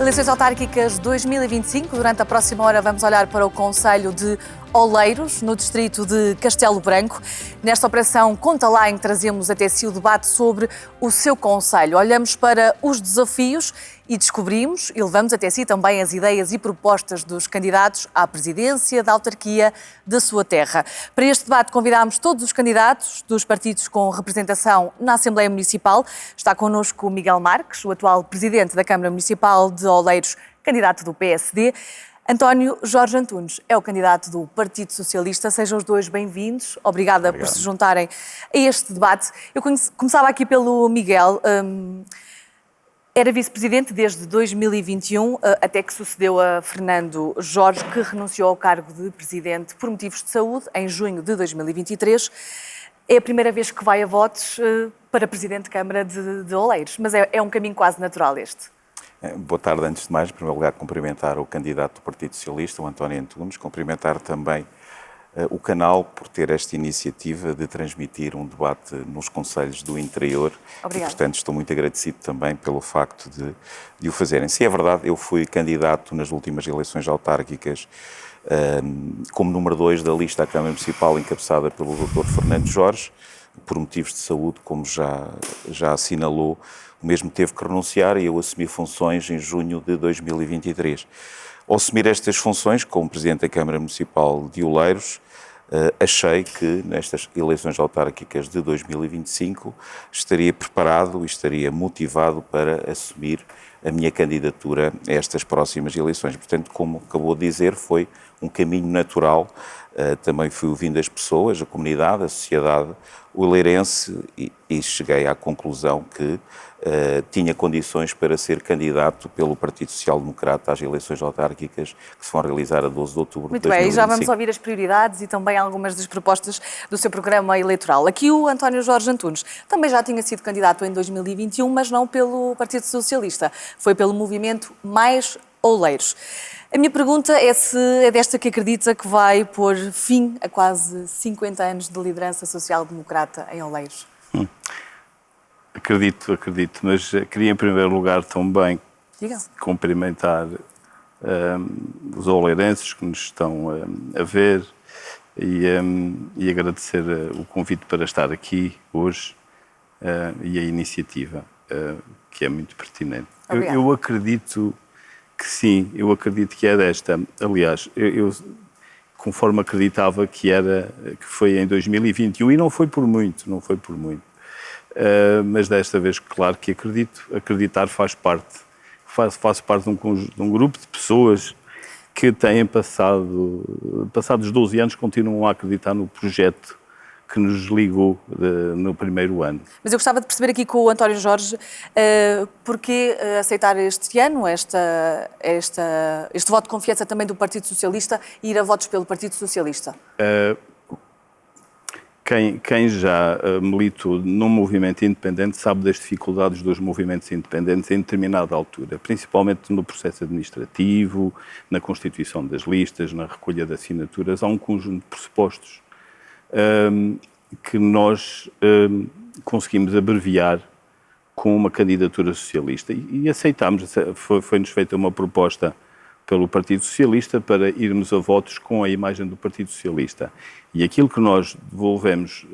Eleições autárquicas 2025. Durante a próxima hora vamos olhar para o concelho de Oleiros, no distrito de Castelo Branco. Nesta operação Conta Lá em que trazemos até si o debate sobre o seu concelho. Olhamos para os desafios e descobrimos e levamos até si também as ideias e propostas dos candidatos à presidência da autarquia da sua terra. Para este debate convidámos todos os candidatos dos partidos com representação na Assembleia Municipal. Está connosco o Miguel Marques, o atual presidente da Câmara Municipal de Oleiros, candidato do PSD. António Jorge Antunes é o candidato do Partido Socialista. Sejam os dois bem-vindos. Obrigada por se juntarem a este debate. Eu começava aqui pelo Miguel. Era vice-presidente desde 2021, até que sucedeu a Fernando Jorge, que renunciou ao cargo de presidente por motivos de saúde em junho de 2023. É a primeira vez que vai a votos para presidente de Câmara de Oleiros, mas é um caminho quase natural este. Boa tarde, antes de mais, em primeiro lugar, cumprimentar o candidato do Partido Socialista, o António Antunes, cumprimentar também o canal por ter esta iniciativa de transmitir um debate nos concelhos do interior. Obrigada. E, portanto, estou muito agradecido também pelo facto de o fazerem. Se é verdade, eu fui candidato nas últimas eleições autárquicas como número 2 da lista à Câmara Municipal, encabeçada pelo Dr. Fernando Jorge, por motivos de saúde, como já assinalou. O mesmo teve que renunciar e eu assumi funções em junho de 2023. Ao assumir estas funções, como Presidente da Câmara Municipal de Oleiros, achei que nestas eleições autárquicas de 2025 estaria preparado e estaria motivado para assumir a minha candidatura a estas próximas eleições. Portanto, como acabou de dizer, foi um caminho natural. Também fui ouvindo as pessoas, a comunidade, a sociedade, o oleirense e cheguei à conclusão que tinha condições para ser candidato pelo Partido Social Democrata às eleições autárquicas que se vão realizar a 12 de outubro de 2025. Muito bem, já vamos ouvir as prioridades e também algumas das propostas do seu programa eleitoral. Aqui o António Jorge Antunes também já tinha sido candidato em 2021, mas não pelo Partido Socialista, foi pelo movimento Mais Oleiros. A minha pergunta é se é desta que acredita que vai pôr fim a quase 50 anos de liderança social-democrata em Oleiros. Acredito, mas queria em primeiro lugar também cumprimentar os oleirenses que nos estão a ver e agradecer o convite para estar aqui hoje e a iniciativa, que é muito pertinente. Eu acredito que sim, eu acredito que é desta. Aliás, eu conforme acreditava que foi em 2021 e não foi por muito. Mas desta vez, claro que acredito. Acreditar faço parte de um grupo de pessoas que têm passados 12 anos, continuam a acreditar no projeto que nos ligou no primeiro ano. Mas eu gostava de perceber aqui com o António Jorge porquê aceitar este ano este voto de confiança também do Partido Socialista e ir a votos pelo Partido Socialista. Quem já militou num movimento independente sabe das dificuldades dos movimentos independentes em determinada altura, principalmente no processo administrativo, na constituição das listas, na recolha de assinaturas. Há um conjunto de pressupostos que nós conseguimos abreviar com uma candidatura socialista e aceitámos. Foi-nos feita uma proposta pelo Partido Socialista para irmos a votos com a imagem do Partido Socialista. E aquilo que nós devolvemos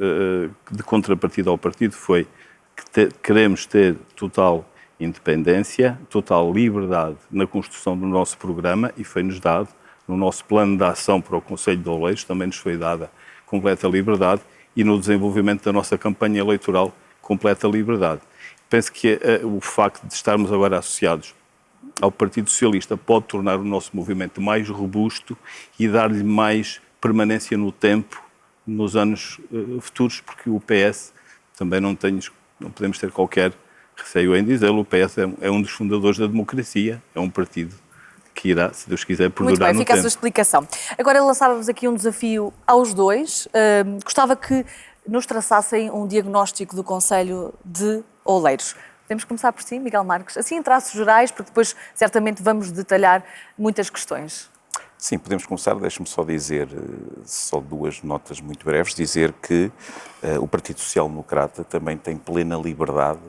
de contrapartida ao partido foi que queremos ter total independência, total liberdade na construção do nosso programa e foi-nos dado, no nosso plano de ação para o Concelho de Oleiros, também nos foi dada completa liberdade e no desenvolvimento da nossa campanha eleitoral, completa liberdade. Penso que o facto de estarmos agora associados ao Partido Socialista pode tornar o nosso movimento mais robusto e dar-lhe mais permanência no tempo, nos anos futuros, porque o PS, também não podemos ter qualquer receio em dizê-lo, o PS é um dos fundadores da democracia, é um partido que irá, se Deus quiser, perdurar no tempo. Muito bem, fica a sua explicação. Agora lançávamos aqui um desafio aos dois. Gostava que nos traçassem um diagnóstico do concelho de Oleiros. Podemos começar por si, Miguel Marques, assim em traços gerais, porque depois certamente vamos detalhar muitas questões. Sim, podemos começar. Deixe-me só dizer, só duas notas muito breves, dizer que o Partido Social Democrata também tem plena liberdade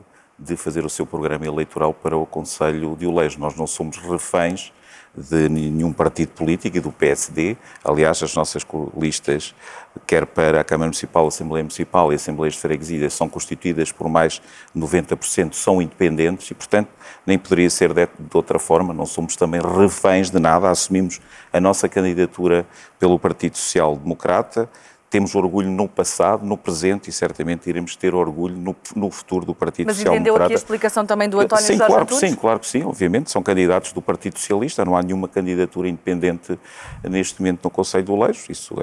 de fazer o seu programa eleitoral para o Conselho de Oleiros. Nós não somos reféns de nenhum partido político e do PSD. Aliás, as nossas listas, quer para a Câmara Municipal, a Assembleia Municipal e Assembleias de Freguesia, são constituídas por mais de 90%, são independentes e, portanto, nem poderia ser de outra forma. Não somos também reféns de nada, assumimos a nossa candidatura pelo Partido Social Democrata. Temos orgulho no passado, no presente e certamente iremos ter orgulho no futuro do Partido Social Democrata. Mas entendeu aqui a explicação também do António Jorge Antunes? Sim, claro que sim, obviamente. São candidatos do Partido Socialista, não há nenhuma candidatura independente neste momento no Conselho de Oleiros. Isso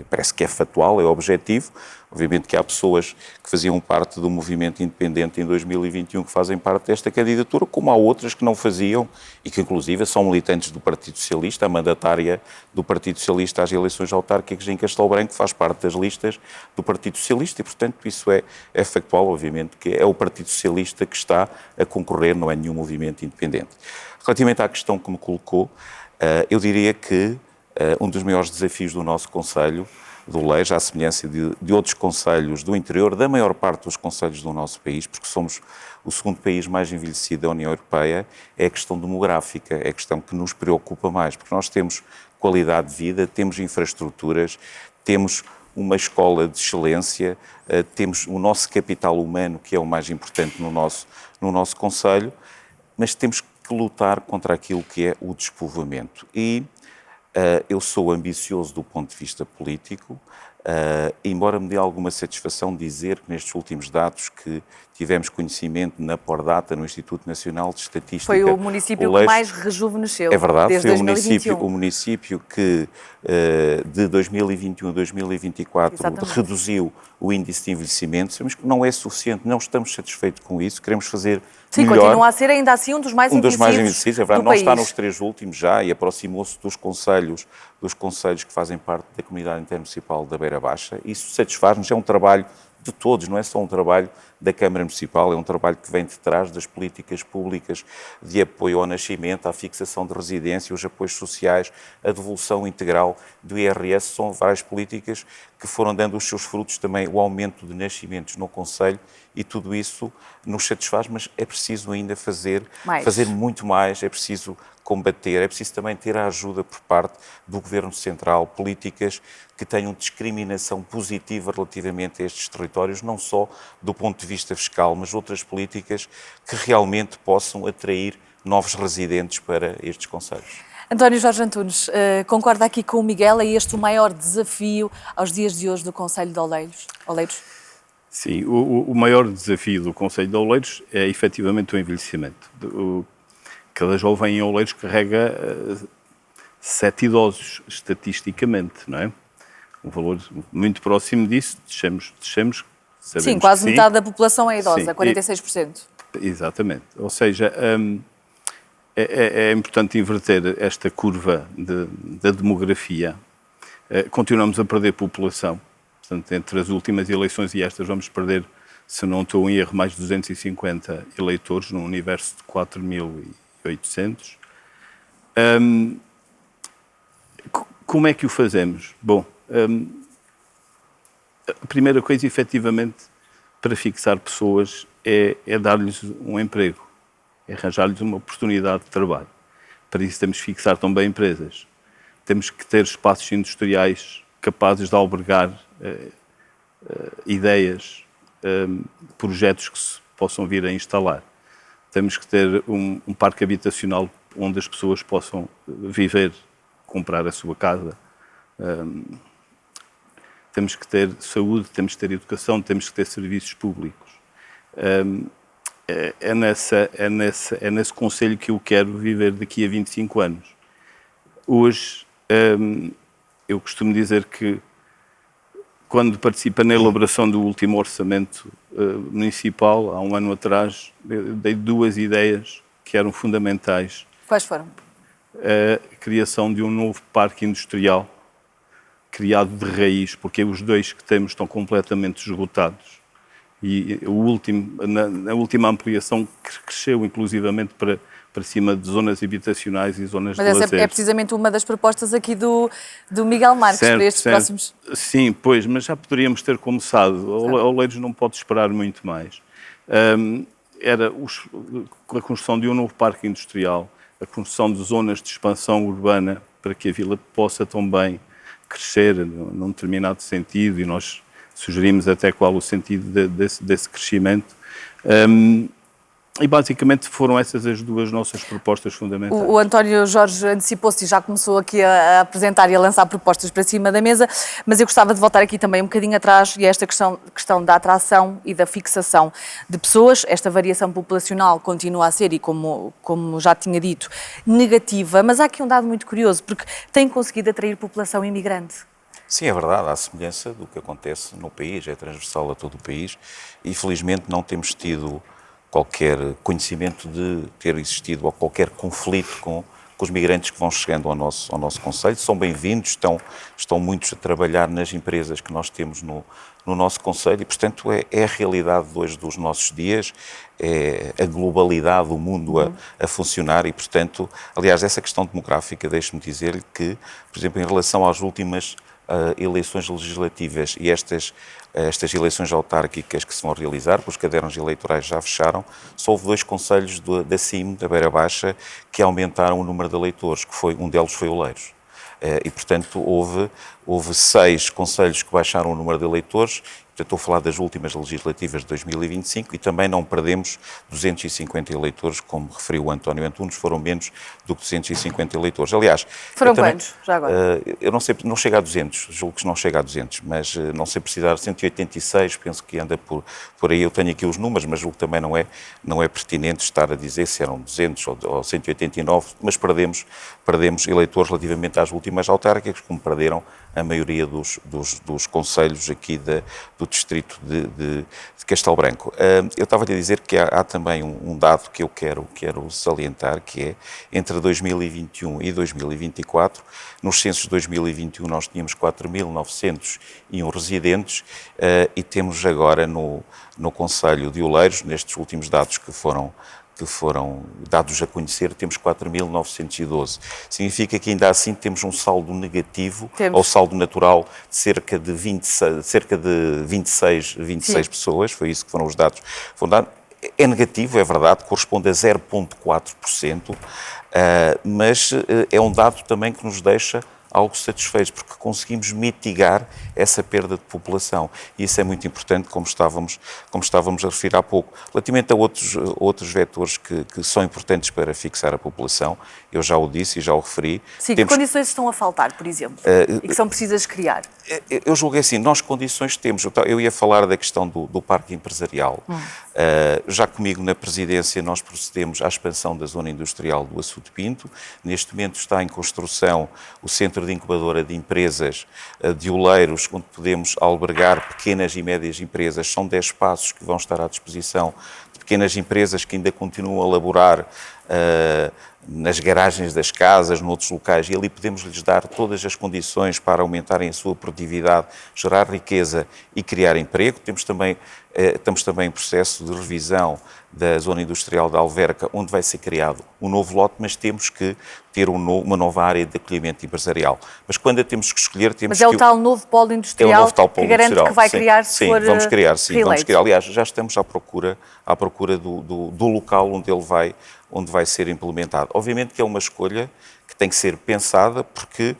parece que é factual, é objetivo. Obviamente que há pessoas que faziam parte do movimento independente em 2021 que fazem parte desta candidatura, como há outras que não faziam e que inclusive são militantes do Partido Socialista. A mandatária do Partido Socialista às eleições autárquicas em Castelo Branco faz parte das listas do Partido Socialista e, portanto, isso é factual, obviamente, que é o Partido Socialista que está a concorrer, não é nenhum movimento independente. Relativamente à questão que me colocou, eu diria que um dos maiores desafios do nosso Conselho de Oleiros, à semelhança de outros concelhos do interior, da maior parte dos concelhos do nosso país, porque somos o segundo país mais envelhecido da União Europeia, é a questão demográfica, é a questão que nos preocupa mais, porque nós temos qualidade de vida, temos infraestruturas, temos uma escola de excelência, temos o nosso capital humano, que é o mais importante no nosso concelho, mas temos que lutar contra aquilo que é o despovoamento. E eu sou ambicioso do ponto de vista político, embora me dê alguma satisfação dizer que nestes últimos dados que tivemos conhecimento na Pordata, no Instituto Nacional de Estatística... Foi o município que mais rejuvenesceu. É verdade, desde foi 2021. o município que de 2021 a 2024 Exatamente. reduziu o índice de envelhecimento. Sabemos que não é suficiente, não estamos satisfeitos com isso, queremos fazer Sim, melhor. continua a ser ainda assim um dos mais envelhecidos, é verdade, do não país. está nos 3 últimos já e aproximou-se dos concelhos que fazem parte da Comunidade Intermunicipal da Beira Baixa. Isso satisfaz-nos, é um trabalho de todos, não é só um trabalho da Câmara Municipal, é um trabalho que vem de trás das políticas públicas de apoio ao nascimento, à fixação de residência, os apoios sociais, a devolução integral do IRS, são várias políticas que foram dando os seus frutos, também o aumento de nascimentos no Concelho, e tudo isso nos satisfaz, mas é preciso ainda fazer muito mais, é preciso combater, é preciso também ter a ajuda por parte do Governo Central, políticas que tenham discriminação positiva relativamente a estes territórios, não só do ponto de vista fiscal, mas outras políticas que realmente possam atrair novos residentes para estes concelhos. António Jorge Antunes, concorda aqui com o Miguel? É este o maior desafio aos dias de hoje do Concelho de Oleiros? Sim, o maior desafio do Concelho de Oleiros é efetivamente o envelhecimento. Cada jovem em Oleiros carrega 7 idosos, estatisticamente, não é? Um valor muito próximo disso, descemos. Sim, quase metade da população é idosa, sim, 46%. Exatamente. Ou seja, é importante inverter esta curva da demografia. Continuamos a perder população. Portanto, entre as últimas eleições e estas vamos perder, se não estou em erro, mais de 250 eleitores num universo de 4.800. Como é que o fazemos? Bom, a primeira coisa, efetivamente, para fixar pessoas é dar-lhes um emprego, é arranjar-lhes uma oportunidade de trabalho. Para isso temos que fixar também empresas. Temos que ter espaços industriais capazes de albergar ideias, projetos que se possam vir a instalar. Temos que ter um parque habitacional onde as pessoas possam viver, comprar a sua casa. Temos que ter saúde, temos que ter educação, temos que ter serviços públicos. É nesse concelho que eu quero viver daqui a 25 anos. Hoje, eu costumo dizer que, quando participa na elaboração do último orçamento municipal, há um ano atrás, eu dei 2 ideias que eram fundamentais. Quais foram? A criação de um novo parque industrial, criado de raiz, porque os 2 que temos estão completamente esgotados. E na última ampliação cresceu inclusivamente para cima de zonas habitacionais e zonas de lazer. Mas essa é precisamente uma das propostas aqui do Miguel Marques, certo, para estes próximos... Sim, pois, mas já poderíamos ter começado. Oleiros não pode esperar muito mais. era a construção de um novo parque industrial, a construção de zonas de expansão urbana para que a vila possa também crescer num determinado sentido, e nós sugerimos até qual o sentido desse crescimento. E basicamente foram essas as duas nossas propostas fundamentais. O António Jorge antecipou-se e já começou aqui a apresentar e a lançar propostas para cima da mesa, mas eu gostava de voltar aqui também um bocadinho atrás e a esta questão da atração e da fixação de pessoas. Esta variação populacional continua a ser, e como já tinha dito, negativa, mas há aqui um dado muito curioso, porque tem conseguido atrair população imigrante. Sim, é verdade, há semelhança do que acontece no país, é transversal a todo o país, e felizmente não temos tido qualquer conhecimento de ter existido ou qualquer conflito com os migrantes que vão chegando ao nosso concelho. São bem-vindos, estão muitos a trabalhar nas empresas que nós temos no nosso concelho e, portanto, é a realidade de hoje dos nossos dias, é a globalidade, o mundo a funcionar e, portanto, aliás, essa questão demográfica, deixe-me dizer-lhe que, por exemplo, em relação às últimas eleições legislativas e estas eleições autárquicas que se vão realizar, porque os cadernos eleitorais já fecharam, só houve 2 concelhos da CIM, da Beira Baixa, que aumentaram o número de eleitores, um deles foi Oleiros. E, portanto, houve 6 concelhos que baixaram o número de eleitores. Portanto, estou a falar das últimas legislativas de 2025 e também não perdemos 250 eleitores, como referiu o António Antunes, foram menos do que 250 eleitores. Aliás... Foram quantos, já agora? Eu não sei, não chega a 200, julgo que não chega a 200, mas não sei precisar, 186, penso que anda por aí, eu tenho aqui os números, mas julgo que também não é pertinente estar a dizer se eram 200 ou 189, mas perdemos eleitores relativamente às últimas autárquicas, como perderam a maioria dos concelhos aqui do distrito de Castelo Branco. Eu estava-lhe a dizer que há também um dado que eu quero salientar, que é, entre 2021 e 2024, nos censos de 2021 nós tínhamos 4.901 residentes e temos agora no concelho de Oleiros, nestes últimos dados que foram dados a conhecer, temos 4.912. Significa que ainda assim temos um saldo negativo, ou saldo natural, de cerca de 26 pessoas, foi isso que foram os dados. É negativo, é verdade, corresponde a 0,4%, mas é um dado também que nos deixa algo satisfeitos, porque conseguimos mitigar essa perda de população. E isso é muito importante, como estávamos a referir há pouco. Relativamente a outros vetores que são importantes para fixar a população, eu já o disse e já o referi. Sim, que condições estão a faltar, por exemplo, e que são precisas criar? Eu julguei assim, nós condições temos. Eu ia falar da questão do parque empresarial. Já comigo na presidência nós procedemos à expansão da zona industrial do Açude Pinto. Neste momento está em construção o centro de incubadora de empresas de Oleiros, onde podemos albergar pequenas e médias empresas. São 10 espaços que vão estar à disposição de pequenas empresas que ainda continuam a laborar nas garagens das casas, noutros locais, e ali podemos lhes dar todas as condições para aumentarem a sua produtividade, gerar riqueza e criar emprego. Estamos também em processo de revisão da zona industrial da Alverca, onde vai ser criado um novo lote, mas temos que ter uma nova área de acolhimento empresarial. Mas quando a temos que escolher, temos que... Mas é o tal novo polo industrial que garante que vai criar se for vamos criar. Aliás, já estamos à procura do local onde vai ser implementado. Obviamente que é uma escolha que tem que ser pensada, porque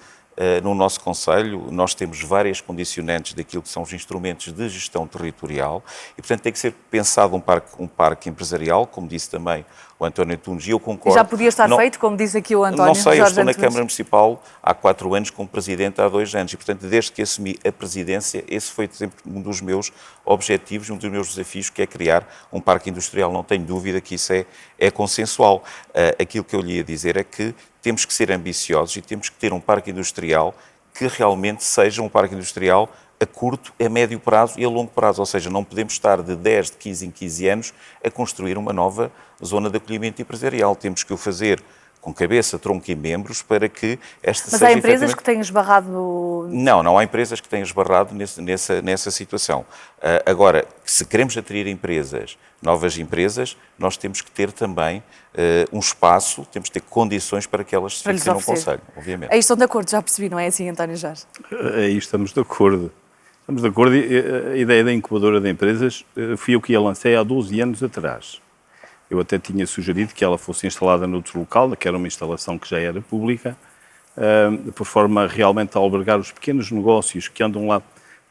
no nosso concelho nós temos várias condicionantes daquilo que são os instrumentos de gestão territorial e, portanto, tem que ser pensado um parque empresarial, como disse também o António Antunes, e eu concordo. E já podia estar feito, como disse aqui o António. Não sei, eu estou na Antunes. Câmara Municipal há 4 anos, como Presidente há 2 anos, e, portanto, desde que assumi a Presidência, esse foi sempre um dos meus objetivos, um dos meus desafios, que é criar um parque industrial. Não tenho dúvida que isso é consensual. Aquilo que eu lhe ia dizer é que temos que ser ambiciosos e temos que ter um parque industrial que realmente seja um parque industrial a curto, a médio prazo e a longo prazo. Ou seja, não podemos estar de 10, de 15 em 15 anos a construir uma nova zona de acolhimento empresarial. Temos que o fazer com cabeça, tronco e membros para que esta seja... Mas há empresas que têm esbarrado... Não há empresas que têm esbarrado nessa situação. Agora, se queremos atrair novas empresas, nós temos que ter também um espaço, temos que ter condições para que elas se fixem no concelho, obviamente. Aí estão de acordo, já percebi, não é assim, António Jorge? Aí estamos de acordo. Estamos de acordo. A ideia da incubadora de empresas fui eu que a lancei há 12 anos atrás. Eu até tinha sugerido que ela fosse instalada noutro local, que era uma instalação que já era pública, por forma realmente a albergar os pequenos negócios que andam lá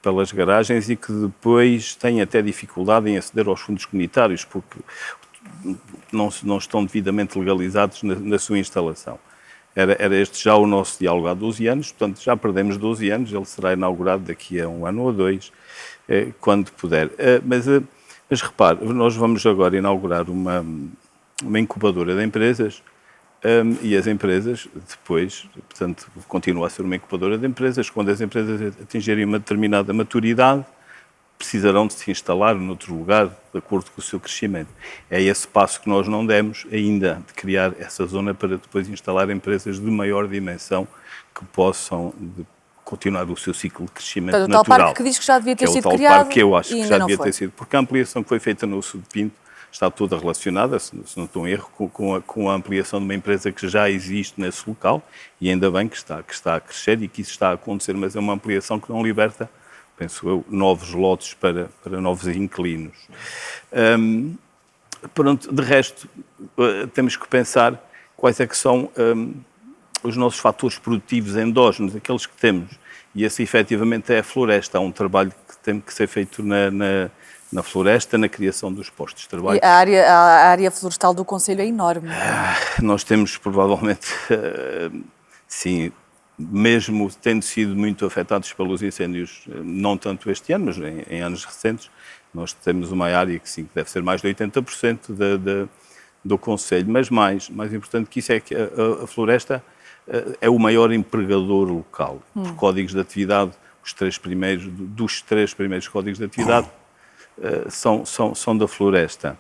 pelas garagens e que depois têm até dificuldade em aceder aos fundos comunitários, porque não estão devidamente legalizados na sua instalação. Era este já o nosso diálogo há 12 anos, portanto já perdemos 12 anos, ele será inaugurado daqui a 1 ano ou 2, quando puder. Mas repare, nós vamos agora inaugurar uma incubadora de empresas e as empresas depois, portanto, continua a ser uma incubadora de empresas. Quando as empresas atingirem uma determinada maturidade, precisarão de se instalar noutro lugar, de acordo com o seu crescimento. É esse passo que nós não demos ainda, de criar essa zona para depois instalar empresas de maior dimensão que possam continuar o seu ciclo de crescimento natural. O tal parque que diz que já devia ter sido criado. É o tal parque que eu acho que já devia ter sido, porque a ampliação que foi feita no Sul de Pinto está toda relacionada, se não estou em erro, com a ampliação de uma empresa que já existe nesse local, e ainda bem que está a crescer e que isso está a acontecer, mas é uma ampliação que não liberta, penso eu, novos lotes para novos inquilinos. Pronto, de resto, temos que pensar quais é que são os nossos fatores produtivos endógenos, aqueles que temos, e esse efetivamente é a floresta. Há um trabalho que tem que ser feito na floresta, na criação dos postos de trabalho. E a área florestal do Conselho é enorme. Nós temos provavelmente, sim, mesmo tendo sido muito afetados pelos incêndios, não tanto este ano, mas em anos recentes, nós temos uma área que sim, deve ser mais de 80% do Conselho, mas mais importante que isso é que a floresta é o maior empregador local. Por códigos de atividade, dos três primeiros códigos de atividade são da floresta.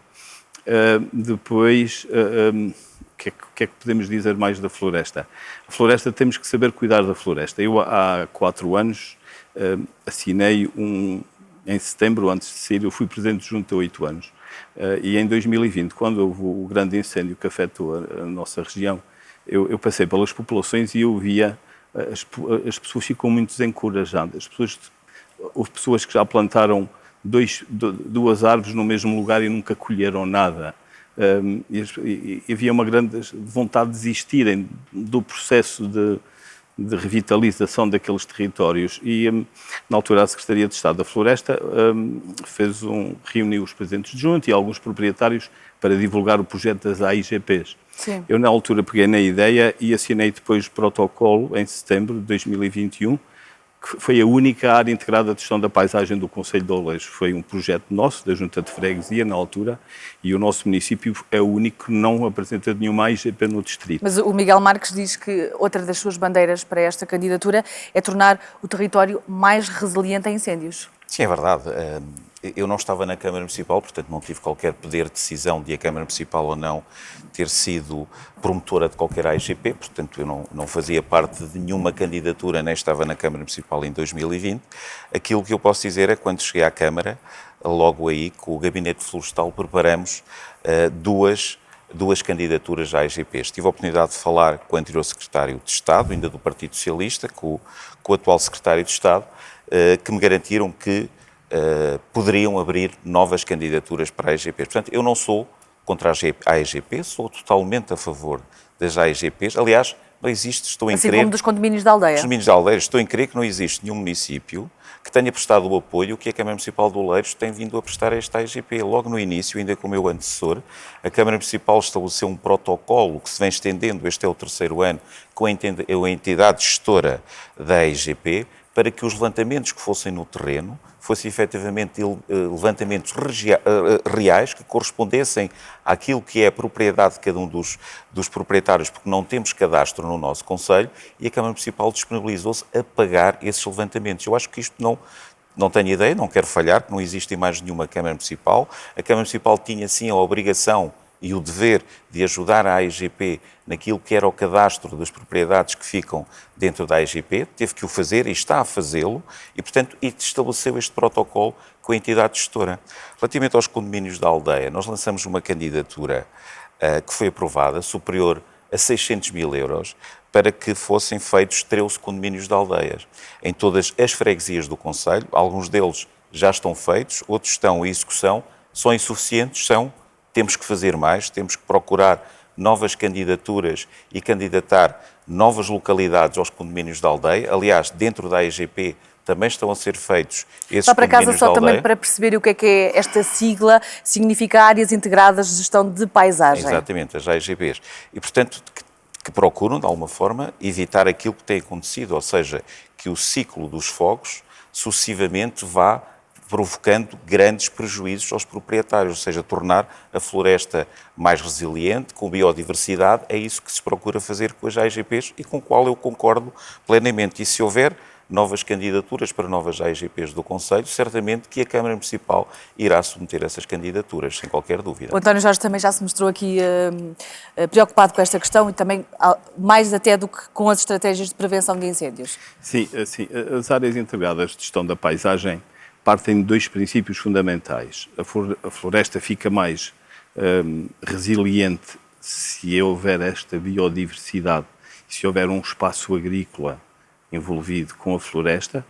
Depois, o que é que podemos dizer mais da floresta? A floresta, temos que saber cuidar da floresta. Eu, há 4 anos, assinei em setembro, antes de sair, eu fui presidente junto há 8 anos. E em 2020, quando houve o grande incêndio que afetou a nossa região, eu passei pelas populações e eu via as pessoas ficam muito desencorajadas. Houve pessoas que já plantaram 2 árvores no mesmo lugar e nunca colheram nada. E havia uma grande vontade de desistirem do processo de revitalização daqueles territórios. E, na altura, a Secretaria de Estado da Floresta reuniu os presidentes de junta e alguns proprietários para divulgar o projeto das AIGPs. Sim. Eu, na altura, peguei na ideia e assinei depois o protocolo, em setembro de 2021, que foi a única área integrada de gestão da paisagem do Concelho de Oleiros. Foi um projeto nosso, da Junta de Freguesia, na altura, e o nosso município é o único que não apresenta nenhuma AIGP no distrito. Mas o Miguel Marques diz que outra das suas bandeiras para esta candidatura é tornar o território mais resiliente a incêndios. Sim, é verdade. Eu não estava na Câmara Municipal, portanto não tive qualquer poder de decisão de a Câmara Municipal ou não ter sido promotora de qualquer AIGP, portanto eu não fazia parte de nenhuma candidatura, nem estava na Câmara Municipal em 2020. Aquilo que eu posso dizer é que quando cheguei à Câmara, logo aí, com o Gabinete Florestal, preparamos duas candidaturas à AIGPs. Tive a oportunidade de falar com o anterior Secretário de Estado, ainda do Partido Socialista, com o atual Secretário de Estado, que me garantiram que poderiam abrir novas candidaturas para a AIGPs. Portanto, eu não sou contra a AIGP, sou totalmente a favor das AIGPs. Aliás, não existe, estou em crer... Assim como dos condomínios da aldeia. Dos condomínios da aldeia, estou em crer que não existe nenhum município que tenha prestado o apoio que a Câmara Municipal de Oleiros tem vindo a prestar a esta AIGP. Logo no início, ainda com o meu antecessor, a Câmara Municipal estabeleceu um protocolo que se vem estendendo, este é o 3º ano, com a entidade gestora da AIGP, para que os levantamentos que fossem no terreno fossem efetivamente levantamentos reais que correspondessem àquilo que é a propriedade de cada um dos proprietários, porque não temos cadastro no nosso Concelho, e a Câmara Municipal disponibilizou-se a pagar esses levantamentos. Eu acho que isto não tenho ideia, não quero falhar, que não existe em mais nenhuma Câmara Municipal. A Câmara Municipal tinha sim a obrigação e o dever de ajudar a AIGP naquilo que era o cadastro das propriedades que ficam dentro da AIGP, teve que o fazer e está a fazê-lo, e, portanto, estabeleceu este protocolo com a entidade gestora. Relativamente aos condomínios da aldeia, nós lançamos uma candidatura que foi aprovada, superior a 600 mil euros, para que fossem feitos 13 condomínios de aldeias, em todas as freguesias do Concelho. Alguns deles já estão feitos, outros estão em execução, são insuficientes, são temos que fazer mais, temos que procurar novas candidaturas e candidatar novas localidades aos condomínios da aldeia. Aliás, dentro da AIGP também estão a ser feitos esses Só para casa, condomínios só da aldeia. também para perceber o que é esta sigla, significa Áreas Integradas de Gestão de Paisagem. Exatamente, as AIGPs. E, portanto, que procuram, de alguma forma, evitar aquilo que tem acontecido, ou seja, que o ciclo dos fogos sucessivamente vá provocando grandes prejuízos aos proprietários, ou seja, tornar a floresta mais resiliente, com biodiversidade. É isso que se procura fazer com as AIGPs e com o qual eu concordo plenamente. E se houver novas candidaturas para novas AIGPs do Conselho, certamente que a Câmara Municipal irá submeter essas candidaturas, sem qualquer dúvida. O António Jorge também já se mostrou aqui preocupado com esta questão e também mais até do que com as estratégias de prevenção de incêndios. Sim, as áreas integradas de gestão da paisagem partem de dois princípios fundamentais. A floresta fica mais resiliente se houver esta biodiversidade, se houver um espaço agrícola envolvido com a floresta,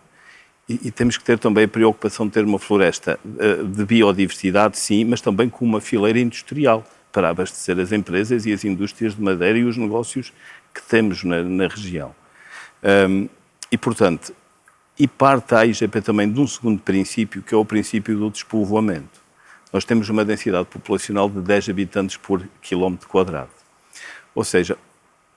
e temos que ter também a preocupação de ter uma floresta de biodiversidade, sim, mas também com uma fileira industrial para abastecer as empresas e as indústrias de madeira e os negócios que temos na região. E, portanto, parte a AIGP também de um segundo princípio, que é o princípio do despovoamento. Nós temos uma densidade populacional de 10 habitantes por quilómetro quadrado. Ou seja,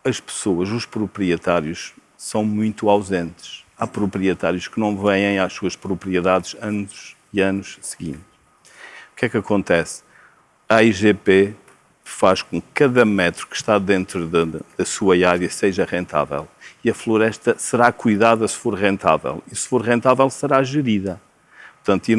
as pessoas, os proprietários, são muito ausentes. Há proprietários que não vêm às suas propriedades anos e anos seguintes. O que é que acontece? A AIGP faz com que cada metro que está dentro da sua área seja rentável. E a floresta será cuidada se for rentável. E se for rentável, será gerida. Portanto,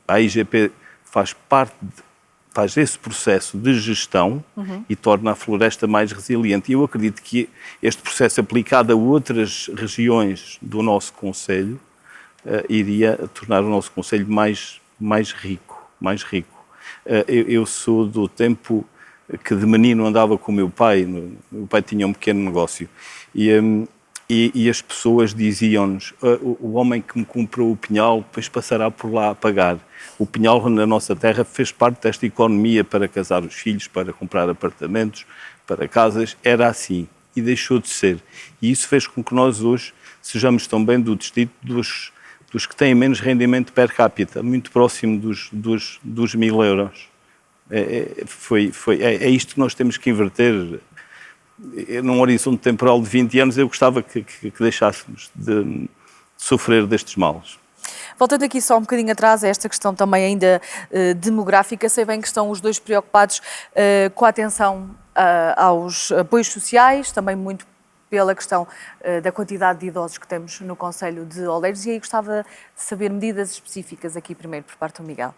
a AIGP faz esse processo de gestão e torna a floresta mais resiliente. E eu acredito que este processo aplicado a outras regiões do nosso concelho iria tornar o nosso concelho mais rico. Eu sou do tempo que de menino andava com o meu pai. O meu pai tinha um pequeno negócio. E as pessoas diziam-nos: o homem que me comprou o pinhal depois passará por lá a pagar. O pinhal na nossa terra fez parte desta economia para casar os filhos, para comprar apartamentos, para casas. Era assim e deixou de ser. E isso fez com que nós hoje sejamos também do distrito dos que têm menos rendimento per capita, muito próximo dos 1.000 euros. É isto que nós temos que inverter. Num horizonte temporal de 20 anos, eu gostava que deixássemos de sofrer destes males. Voltando aqui só um bocadinho atrás, a esta questão também ainda demográfica, sei bem que estão os dois preocupados com a atenção aos apoios sociais, também muito pela questão da quantidade de idosos que temos no Concelho de Oleiros, e aí gostava de saber medidas específicas aqui primeiro por parte do Miguel.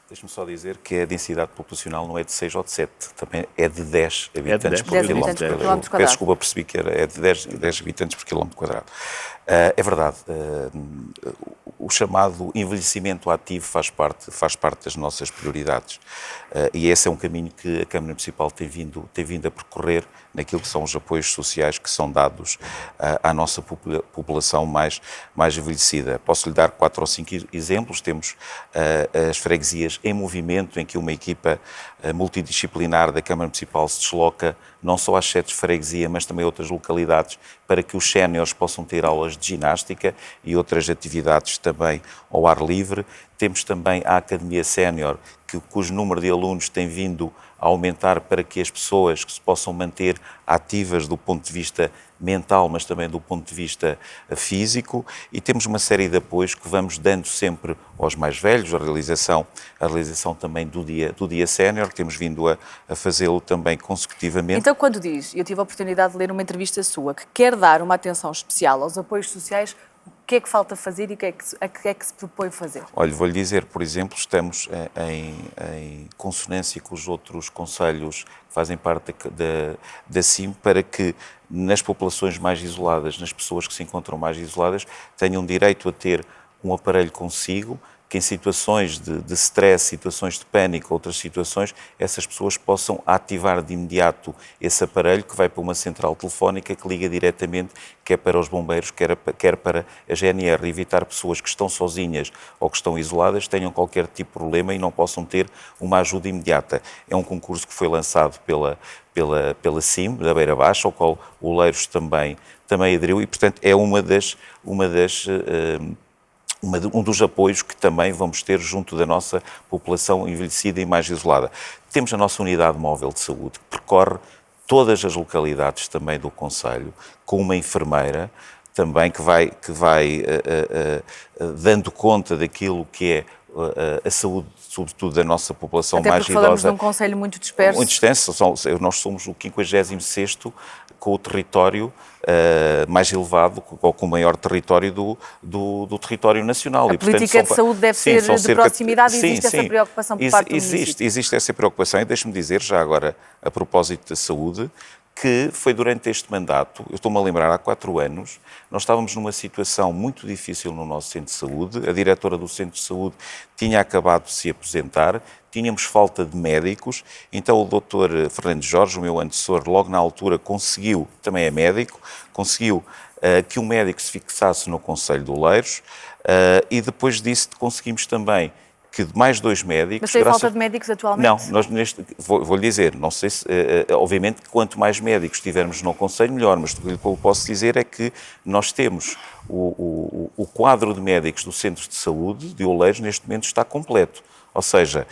Deixe-me só dizer que a densidade populacional não é de 6 ou de 7, também é de 10 habitantes por 10 quilómetro habitantes por quadrado. quilómetro quadrado. Peço desculpa, percebi que é de 10 habitantes por quilómetro quadrado. É verdade, o chamado envelhecimento ativo faz parte das nossas prioridades, e esse é um caminho que a Câmara Municipal tem vindo a percorrer naquilo que são os apoios sociais que são dados à nossa população mais envelhecida. Posso lhe dar 4 ou 5 exemplos. Temos as freguesias em movimento, em que uma equipa multidisciplinar da Câmara Municipal se desloca não só às sedes de freguesia, mas também a outras localidades, para que os séniores possam ter aulas de ginástica e outras atividades também ao ar livre. Temos também a Academia Sénior, cujo número de alunos tem vindo a aumentar para que as pessoas que se possam manter ativas do ponto de vista mental, mas também do ponto de vista físico, e temos uma série de apoios que vamos dando sempre aos mais velhos, a realização também do dia sénior, que temos vindo a fazê-lo também consecutivamente. Então, quando diz, eu tive a oportunidade de ler uma entrevista sua, que quer dar uma atenção especial aos apoios sociais, o que é que falta fazer e o que é que se propõe fazer? Olha, vou-lhe dizer, por exemplo, estamos em consonância com os outros concelhos que fazem parte da CIM, para que nas populações mais isoladas, nas pessoas que se encontram mais isoladas, tenham direito a ter um aparelho consigo, que em situações de stress, situações de pânico, outras situações, essas pessoas possam ativar de imediato esse aparelho que vai para uma central telefónica que liga diretamente, quer para os bombeiros, quer para a GNR, evitar pessoas que estão sozinhas ou que estão isoladas, tenham qualquer tipo de problema e não possam ter uma ajuda imediata. É um concurso que foi lançado pela CIM, da Beira Baixa, ao qual o Oleiros também aderiu e, portanto, é um dos apoios que também vamos ter junto da nossa população envelhecida e mais isolada. Temos a nossa unidade móvel de saúde, que percorre todas as localidades também do concelho, com uma enfermeira também que vai dando conta daquilo que é a saúde, sobretudo da nossa população até mais porque falamos idosa. Num concelho muito disperso. Muito extenso. Nós somos o 56º com o território mais elevado, ou com o maior território do território nacional. A política de saúde deve ser de proximidade e existe essa preocupação por parte do município? Existe essa preocupação e deixe-me dizer, já agora, a propósito da saúde, que foi durante este mandato, eu estou-me a lembrar, há 4 anos, nós estávamos numa situação muito difícil no nosso centro de saúde, a diretora do centro de saúde tinha acabado de se aposentar, tínhamos falta de médicos, então o Dr. Fernando Jorge, o meu antecessor, logo na altura conseguiu, também é médico, conseguiu que um médico se fixasse no Concelho de Oleiros e depois disso conseguimos também que de mais 2 médicos... Mas tem falta de médicos atualmente? Não, vou-lhe dizer, não sei se... obviamente, quanto mais médicos tivermos no Conselho, melhor, mas o que eu posso dizer é que nós temos o quadro de médicos do Centro de Saúde de Oleiros, neste momento, está completo. Ou seja,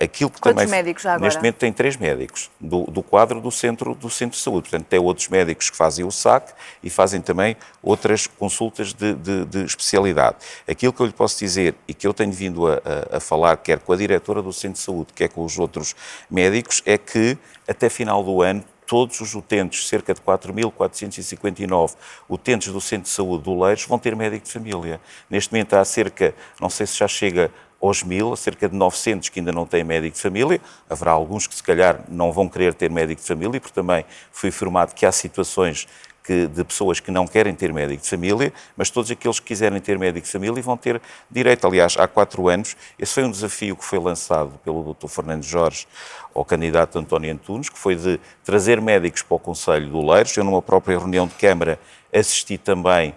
aquilo que Quantos também... médicos já agora? Neste momento tem 3 médicos do quadro do centro de Saúde. Portanto, tem outros médicos que fazem o SAC e fazem também outras consultas de especialidade. Aquilo que eu lhe posso dizer e que eu tenho vindo a falar, quer com a diretora do Centro de Saúde, quer com os outros médicos, é que até final do ano todos os utentes, cerca de 4.459 utentes do Centro de Saúde de Oleiros, vão ter médico de família. Neste momento há cerca, não sei se já chega aos 1.000, cerca de 900 que ainda não têm médico de família. Haverá alguns que se calhar não vão querer ter médico de família, porque também fui informado que há situações de pessoas que não querem ter médico de família, mas todos aqueles que quiserem ter médico de família vão ter direito. Aliás, há 4 anos, esse foi um desafio que foi lançado pelo Dr. Fernando Jorge ao candidato António Antunes, que foi de trazer médicos para o Concelho de Oleiros. Eu, numa própria reunião de Câmara, assisti também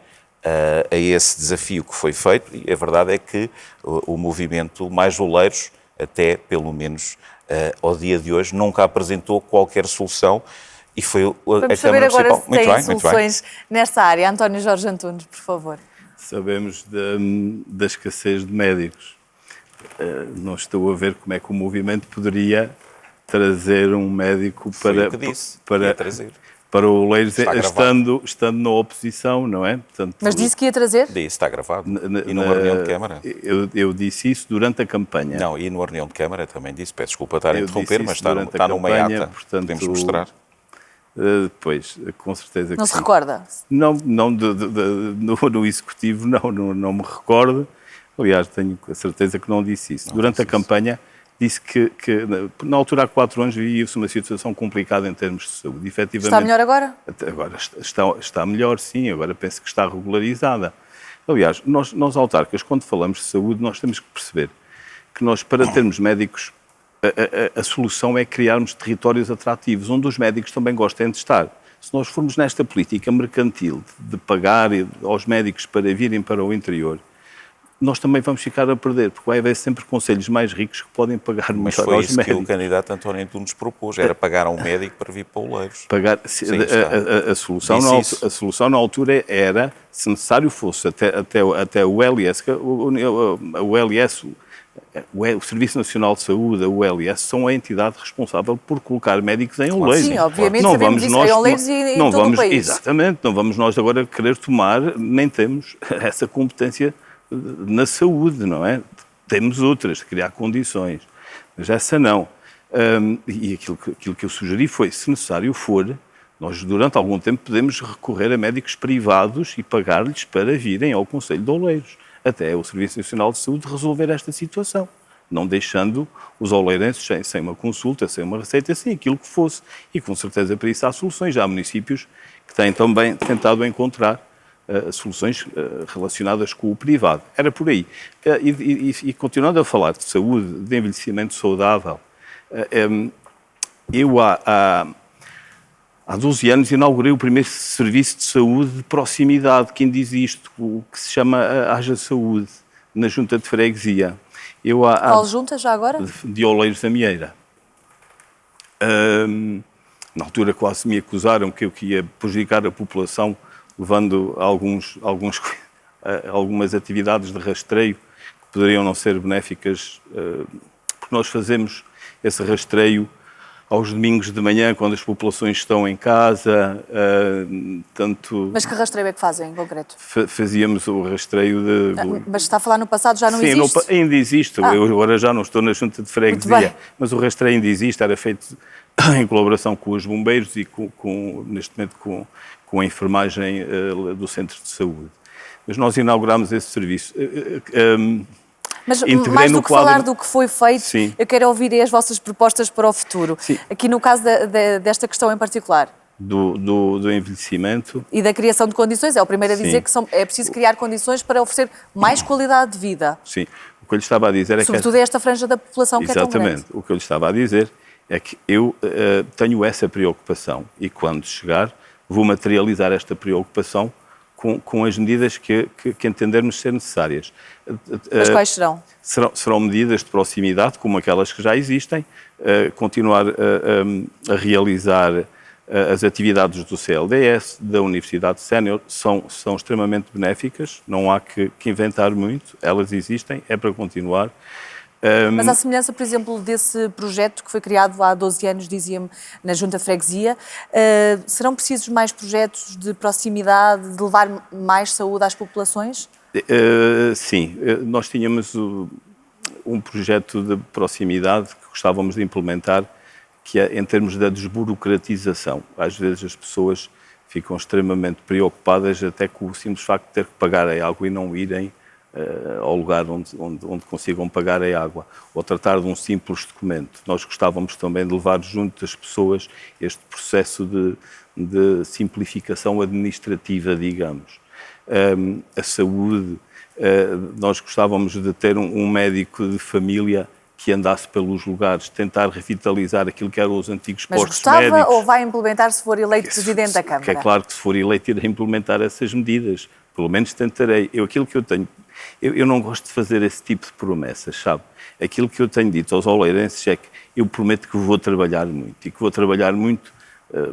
a esse desafio que foi feito e a verdade é que o movimento Mais Oleiros, até pelo menos ao dia de hoje, nunca apresentou qualquer solução e foi a Vamos Câmara saber agora Municipal. se tem soluções nesta área. António Jorge Antunes, por favor. Sabemos da escassez de médicos. Não estou a ver como é que o movimento poderia trazer um médico para o Oleiros, estando na oposição, não é? Portanto, mas disse que ia trazer? Disse, está gravado. E numa reunião de Câmara? Eu disse isso durante a campanha. Não, e numa reunião de Câmara também disse, peço desculpa estar a interromper, mas está numa ata, portanto, podemos mostrar. Pois, com certeza que não se recorda? Não, no Executivo não me recordo. Aliás, tenho a certeza que não disse isso. Durante a campanha disse que na altura, há 4 anos, vivia-se uma situação complicada em termos de saúde. Efetivamente, está melhor agora? Agora está melhor, sim. Agora penso que está regularizada. Aliás, nós autarcas, quando falamos de saúde, nós temos que perceber que nós, para termos médicos, a solução é criarmos territórios atrativos, onde os médicos também gostem de estar. Se nós formos nesta política mercantil de pagar aos médicos para virem para o interior, nós também vamos ficar a perder, porque vai haver sempre concelhos mais ricos que podem pagar melhor aos médicos. Mas foi isso que o candidato António Antunes propôs, era pagar a um médico para vir para Oleiros. A solução na altura era, se necessário fosse, até o LS, o Serviço Nacional de Saúde, a ULS, são a entidade responsável por colocar médicos em Oleiros. Sim, obviamente sabemos isso, em Oleiros e em todo o país. Exatamente, não vamos nós agora querer tomar, nem temos essa competência na saúde, não é? Temos outras, criar condições, mas essa não. E aquilo que eu sugeri foi, se necessário for, nós durante algum tempo podemos recorrer a médicos privados e pagar-lhes para virem ao Concelho de Oleiros, até o Serviço Nacional de Saúde resolver esta situação, não deixando os oleirenses sem uma consulta, sem uma receita, sem aquilo que fosse. E com certeza para isso há soluções. Já há municípios que têm também tentado encontrar soluções relacionadas com o privado. Era por aí. E continuando a falar de saúde, de envelhecimento saudável, eu há 12 anos inaugurei o primeiro serviço de saúde de proximidade que ainda existe, o que se chama Haja Saúde, na Junta de Freguesia. Qual junta já agora? De Oleiros da Mieira. Na altura quase me acusaram que eu ia prejudicar a população levando algumas atividades de rastreio que poderiam não ser benéficas, porque nós fazemos esse rastreio aos domingos de manhã, quando as populações estão em casa, tanto... Mas que rastreio é que fazem, em concreto? Fazíamos o rastreio de... Mas está a falar no passado, já não Sim, existe? Sim, ainda existe. Eu agora já não estou na Junta de Freguesia, mas o rastreio ainda existe, era feito em colaboração com os bombeiros e, neste momento, com a enfermagem do Centro de Saúde. Mas nós inaugurámos esse serviço. Mas mais do que falar do que foi feito, Sim. Eu quero ouvir as vossas propostas para o futuro. Sim. Aqui no caso desta questão em particular. Do envelhecimento. E da criação de condições. É o primeiro a dizer Sim. que é preciso criar condições para oferecer mais qualidade de vida. Sim. O que eu lhe estava a dizer é Sobretudo esta franja da população que é tão grande. Exatamente. O que eu lhe estava a dizer é que eu tenho essa preocupação e quando chegar vou materializar esta preocupação com as medidas que entendermos ser necessárias. Mas quais serão? Serão medidas de proximidade, como aquelas que já existem, continuar a realizar as atividades do CLDS, da Universidade Sénior, são extremamente benéficas, não há que inventar muito, elas existem, é para continuar. Mas à semelhança, por exemplo, desse projeto que foi criado há 12 anos, dizia-me, na Junta de Freguesia, serão precisos mais projetos de proximidade, de levar mais saúde às populações? Sim, nós tínhamos um projeto de proximidade que gostávamos de implementar, que é em termos da desburocratização. Às vezes as pessoas ficam extremamente preocupadas até com o simples facto de ter que pagar a água e não irem ao lugar onde consigam pagar a água, ou tratar de um simples documento. Nós gostávamos também de levar junto das pessoas este processo de simplificação administrativa, digamos. A saúde, nós gostávamos de ter um médico de família que andasse pelos lugares, tentar revitalizar aquilo que eram os antigos postos médicos. Mas gostava ou vai implementar se for eleito Presidente da Câmara? Que é claro que se for eleito irei implementar essas medidas. Pelo menos tentarei. Aquilo que eu tenho... Eu não gosto de fazer esse tipo de promessas, sabe? Aquilo que eu tenho dito aos oleirenses é que eu prometo que vou trabalhar muito e que vou trabalhar muito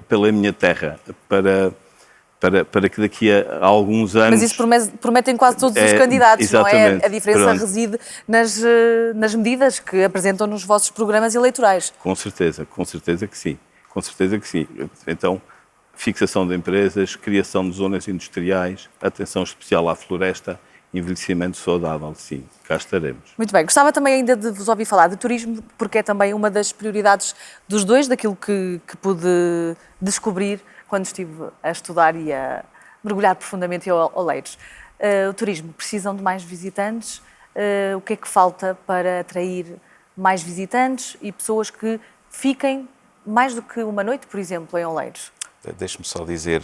pela minha terra, para que daqui a alguns anos... Mas isso prometem quase todos os candidatos, exatamente, não é? A diferença reside nas medidas que apresentam nos vossos programas eleitorais. Com certeza que sim. Com certeza que sim. Então, fixação de empresas, criação de zonas industriais, atenção especial à floresta, envelhecimento saudável, sim, cá estaremos. Muito bem. Gostava também ainda de vos ouvir falar de turismo, porque é também uma das prioridades dos dois, daquilo que pude descobrir quando estive a estudar e a mergulhar profundamente em Oleiros. O turismo, precisam de mais visitantes? O que é que falta para atrair mais visitantes e pessoas que fiquem mais do que uma noite, por exemplo, em Oleiros? Deixe-me só dizer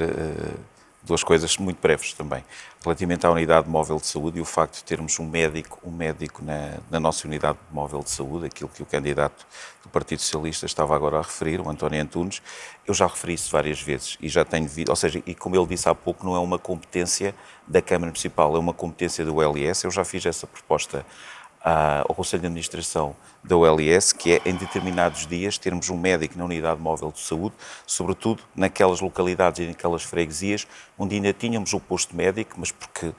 duas coisas muito breves também. Relativamente à unidade móvel de saúde e o facto de termos um médico na nossa unidade móvel de saúde, aquilo que o candidato do Partido Socialista estava agora a referir, o António Antunes, eu já referi isso várias vezes e já tenho visto, ou seja, e como ele disse há pouco, não é uma competência da Câmara Municipal, é uma competência do OLS. Eu já fiz essa proposta ao Conselho de Administração da OLS, que é, em determinados dias, termos um médico na unidade móvel de saúde, sobretudo naquelas localidades e naquelas freguesias onde ainda tínhamos o posto médico, mas porque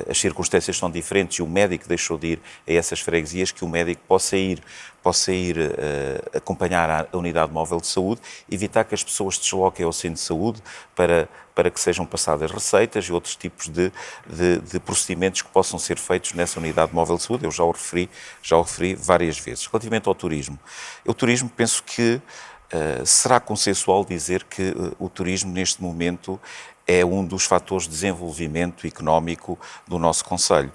as circunstâncias são diferentes e o médico deixou de ir a essas freguesias, que o médico possa ir acompanhar a unidade móvel de saúde, evitar que as pessoas se desloquem ao centro de saúde para que sejam passadas receitas e outros tipos de procedimentos que possam ser feitos nessa unidade móvel de saúde. Eu já o referi várias vezes. Relativamente ao turismo, o turismo penso que será consensual dizer que o turismo neste momento é um dos fatores de desenvolvimento económico do nosso concelho.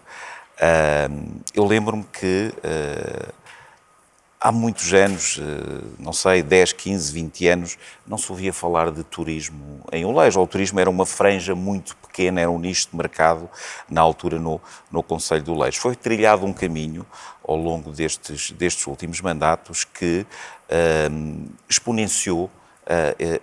Eu lembro-me que há muitos anos, não sei, 10, 15, 20 anos, não se ouvia falar de turismo em Oleiros. O turismo era uma franja muito pequena, era um nicho de mercado na altura no concelho de Oleiros. Foi trilhado um caminho ao longo destes últimos mandatos que exponenciou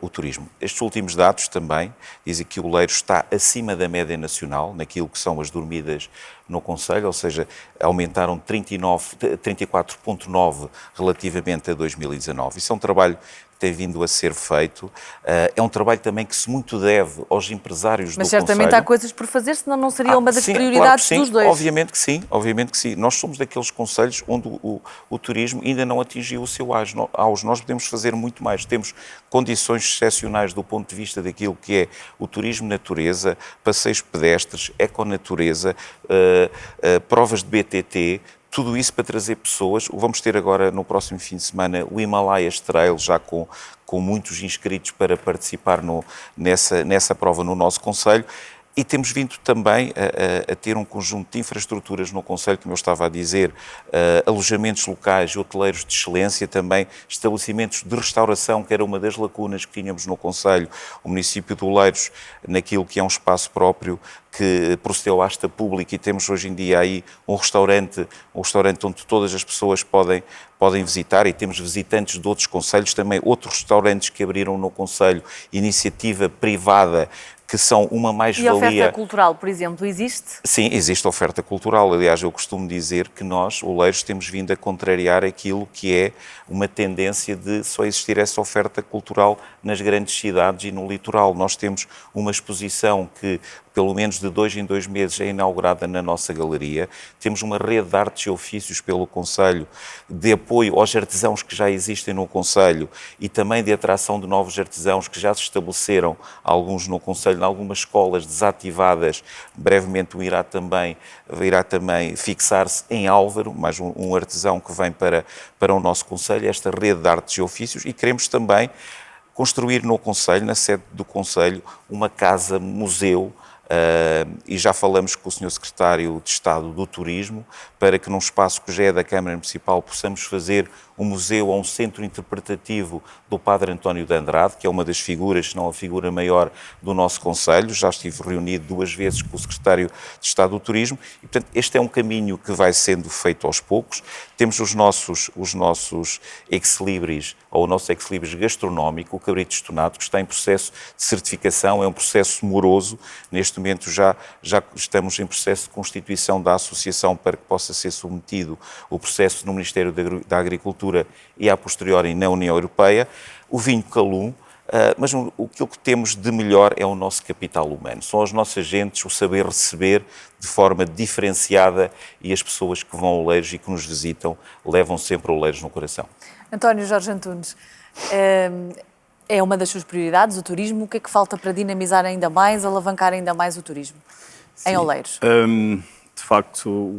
o turismo. Estes últimos dados também dizem que o Oleiros está acima da média nacional, naquilo que são as dormidas no concelho, ou seja, aumentaram 34,9% relativamente a 2019. Isso é um trabalho que tem vindo a ser feito. É um trabalho também que se muito deve aos empresários do concelho. Mas certamente há coisas por fazer, senão não seria uma das prioridades claro dos dois. Obviamente que sim, obviamente que sim. Nós somos daqueles concelhos onde o turismo ainda não atingiu o seu auge. Nós podemos fazer muito mais. Temos condições excepcionais do ponto de vista daquilo que é o turismo natureza, passeios pedestres, econatureza, provas de BTT, tudo isso para trazer pessoas. Vamos ter agora, no próximo fim de semana, o Himalayas Trail, já com muitos inscritos para participar nessa prova no nosso concelho. E temos vindo também a ter um conjunto de infraestruturas no concelho, como eu estava a dizer, alojamentos locais e hoteleiros de excelência, também estabelecimentos de restauração, que era uma das lacunas que tínhamos no concelho. O município de Oleiros, naquilo que é um espaço próprio, que procedeu à asta pública, e temos hoje em dia aí um restaurante onde todas as pessoas podem visitar, e temos visitantes de outros concelhos, também outros restaurantes que abriram no concelho, iniciativa privada, que são uma mais-valia. E a oferta cultural, por exemplo, existe? Sim, existe oferta cultural. Aliás, eu costumo dizer que nós, Oleiros, temos vindo a contrariar aquilo que é uma tendência de só existir essa oferta cultural nas grandes cidades e no litoral. Nós temos uma exposição que, pelo menos de 2 em 2 meses, é inaugurada na nossa galeria. Temos uma rede de artes e ofícios pelo concelho, de apoio aos artesãos que já existem no concelho e também de atração de novos artesãos que já se estabeleceram, alguns no concelho, em algumas escolas desativadas. Brevemente irá também fixar-se em Álvaro, mais um artesão que vem para o nosso concelho, esta rede de artes e ofícios, e queremos também construir no concelho, na sede do concelho, uma casa-museu. E já falamos com o Sr. Secretário de Estado do Turismo para que num espaço que já é da Câmara Municipal possamos fazer um museu ou um centro interpretativo do Padre António de Andrade, que é uma das figuras, se não a figura maior do nosso concelho. Já estive reunido 2 vezes com o Secretário de Estado do Turismo e, portanto, este é um caminho que vai sendo feito aos poucos. Temos os nossos ex-libris, ou o nosso ex-libris gastronómico, o Cabrito Estonado, que está em processo de certificação, é um processo moroso. Neste momento já estamos em processo de constituição da associação para que possa ser submetido o processo no Ministério da Agricultura e a posteriori na União Europeia. O vinho Calum, mas aquilo que temos de melhor é o nosso capital humano. São as nossas gentes, o saber receber de forma diferenciada, e as pessoas que vão a Oleiros e que nos visitam levam sempre Oleiros no coração. António Jorge Antunes, é uma das suas prioridades, o turismo. O que é que falta para dinamizar ainda mais, alavancar ainda mais o turismo em Oleiros? De facto,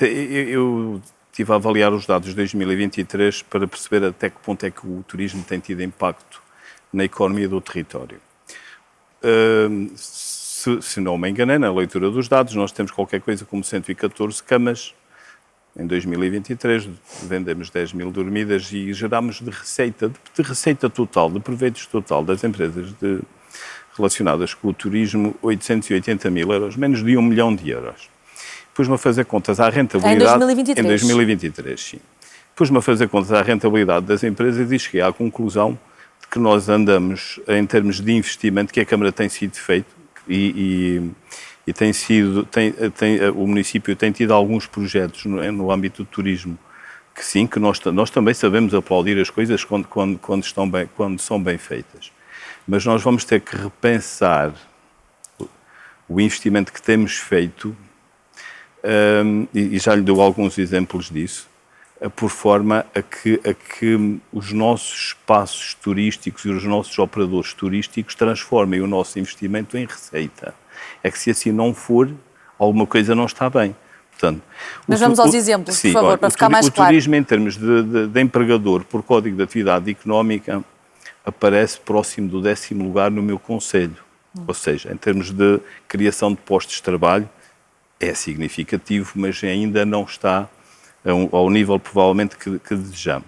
eu estive a avaliar os dados de 2023 para perceber até que ponto é que o turismo tem tido impacto na economia do território. Se não me enganei, na leitura dos dados, nós temos qualquer coisa como 114 camas. Em 2023 vendemos 10 mil dormidas e gerámos de receita total, de proveitos total das empresas relacionadas com o turismo, 880 mil euros, menos de 1 milhão de euros. Pus-me a fazer contas à rentabilidade... Em 2023? Em 2023, sim. Pus-me a fazer contas à rentabilidade das empresas e cheguei à conclusão de que nós andamos, em termos de investimento, que a Câmara tem sido feito o município tem tido alguns projetos no âmbito do turismo, que sim, que nós também sabemos aplaudir as coisas quando são bem feitas. Mas nós vamos ter que repensar o investimento que temos feito, e já lhe dou alguns exemplos disso, por forma a que os nossos espaços turísticos e os nossos operadores turísticos transformem o nosso investimento em receita. É que se assim não for, alguma coisa não está bem. Portanto, mas vamos aos exemplos, por favor, para ficar mais claro. O turismo, em termos de empregador por Código de Atividade Económica, aparece próximo do 10º lugar no meu concelho. Ou seja, em termos de criação de postos de trabalho, é significativo, mas ainda não está ao nível provavelmente que desejamos.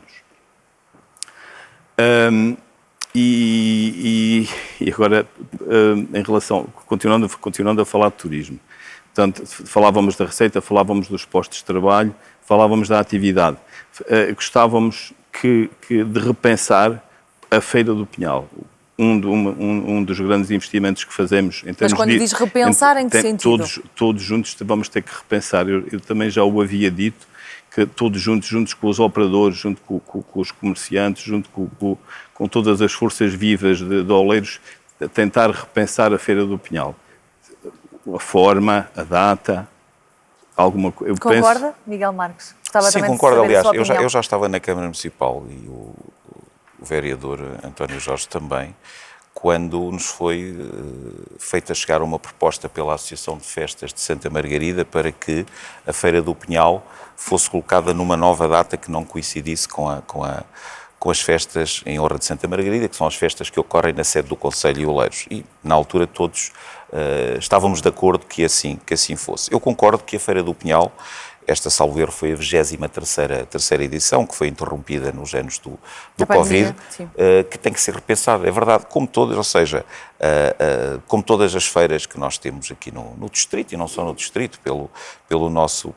E agora, em relação, continuando a falar de turismo, portanto, falávamos da receita, falávamos dos postos de trabalho, falávamos da atividade. Gostávamos de repensar a Feira do Pinhal. Um dos grandes investimentos que fazemos em termos Mas quando diz repensar, em que sentido? Todos juntos vamos ter que repensar. Eu também já o havia dito, que todos juntos com os operadores, junto com os comerciantes, junto com todas as forças vivas de Oleiros, tentar repensar a Feira do Pinhal. A forma, a data, alguma coisa. Concorda, Miguel Marques? Sim, concordo. Aliás, eu já estava na Câmara Municipal e o vereador António Jorge também, quando nos foi feita chegar uma proposta pela Associação de Festas de Santa Margarida para que a Feira do Pinhal fosse colocada numa nova data que não coincidisse com as festas em honra de Santa Margarida, que são as festas que ocorrem na sede do Concelho e Oleiros. E, na altura, todos estávamos de acordo que assim fosse. Eu concordo que a Feira do Pinhal, esta, salvo erro, foi a 23ª edição, que foi interrompida nos anos do Covid, que tem que ser repensada. É verdade, como todas, ou seja, como todas as feiras que nós temos aqui no Distrito, e não só no Distrito, pelo nosso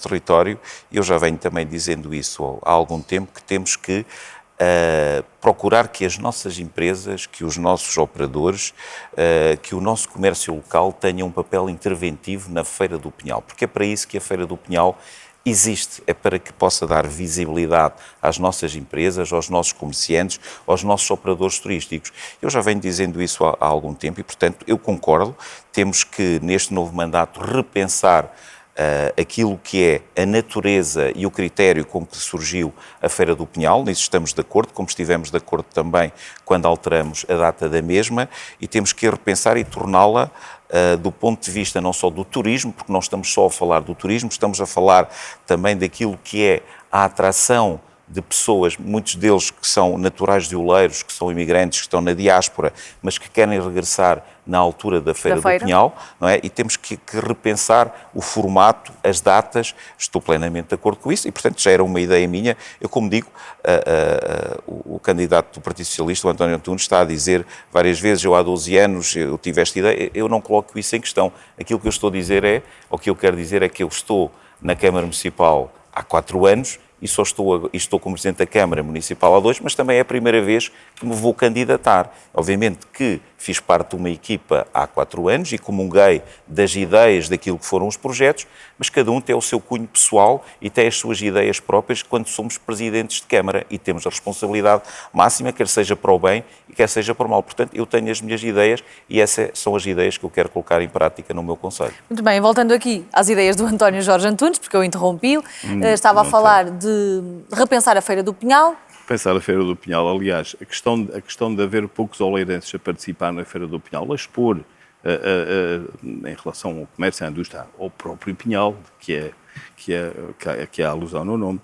território, eu já venho também dizendo isso há algum tempo, que temos que procurar que as nossas empresas, que os nossos operadores, que o nosso comércio local tenham um papel interventivo na Feira do Pinhal, porque é para isso que a Feira do Pinhal existe, é para que possa dar visibilidade às nossas empresas, aos nossos comerciantes, aos nossos operadores turísticos. Eu já venho dizendo isso há algum tempo e, portanto, eu concordo, temos que, neste novo mandato, repensar aquilo que é a natureza e o critério com que surgiu a Feira do Pinhal. Nisso estamos de acordo, como estivemos de acordo também quando alteramos a data da mesma, e temos que repensar e torná-la do ponto de vista não só do turismo, porque não estamos só a falar do turismo, estamos a falar também daquilo que é a atração de pessoas, muitos deles que são naturais de Oleiros, que são imigrantes, que estão na diáspora, mas que querem regressar na altura da Feira do Pinhal, não é? E temos que repensar o formato, as datas. Estou plenamente de acordo com isso e, portanto, já era uma ideia minha. Eu, como digo, o candidato do Partido Socialista, o António Antunes, está a dizer várias vezes, eu há 12 anos eu tive esta ideia, eu não coloco isso em questão. Aquilo que eu estou a dizer o que eu quero dizer é que eu estou na Câmara Municipal há 4 anos, e estou como Presidente da Câmara Municipal há 2, mas também é a primeira vez que me vou candidatar. Obviamente que fiz parte de uma equipa há 4 anos e comunguei das ideias daquilo que foram os projetos, mas cada um tem o seu cunho pessoal e tem as suas ideias próprias quando somos Presidentes de Câmara e temos a responsabilidade máxima, quer seja para o bem e quer seja para o mal. Portanto, eu tenho as minhas ideias e essas são as ideias que eu quero colocar em prática no meu Conselho. Muito bem, voltando aqui às ideias do António Jorge Antunes, porque eu interrompi-o, estava a falar de repensar a Feira do Pinhal. Pensar a Feira do Pinhal, aliás, a questão de haver poucos oleirenses a participar na Feira do Pinhal, a expor em relação ao comércio e à indústria, ao próprio Pinhal, que é a alusão no nome,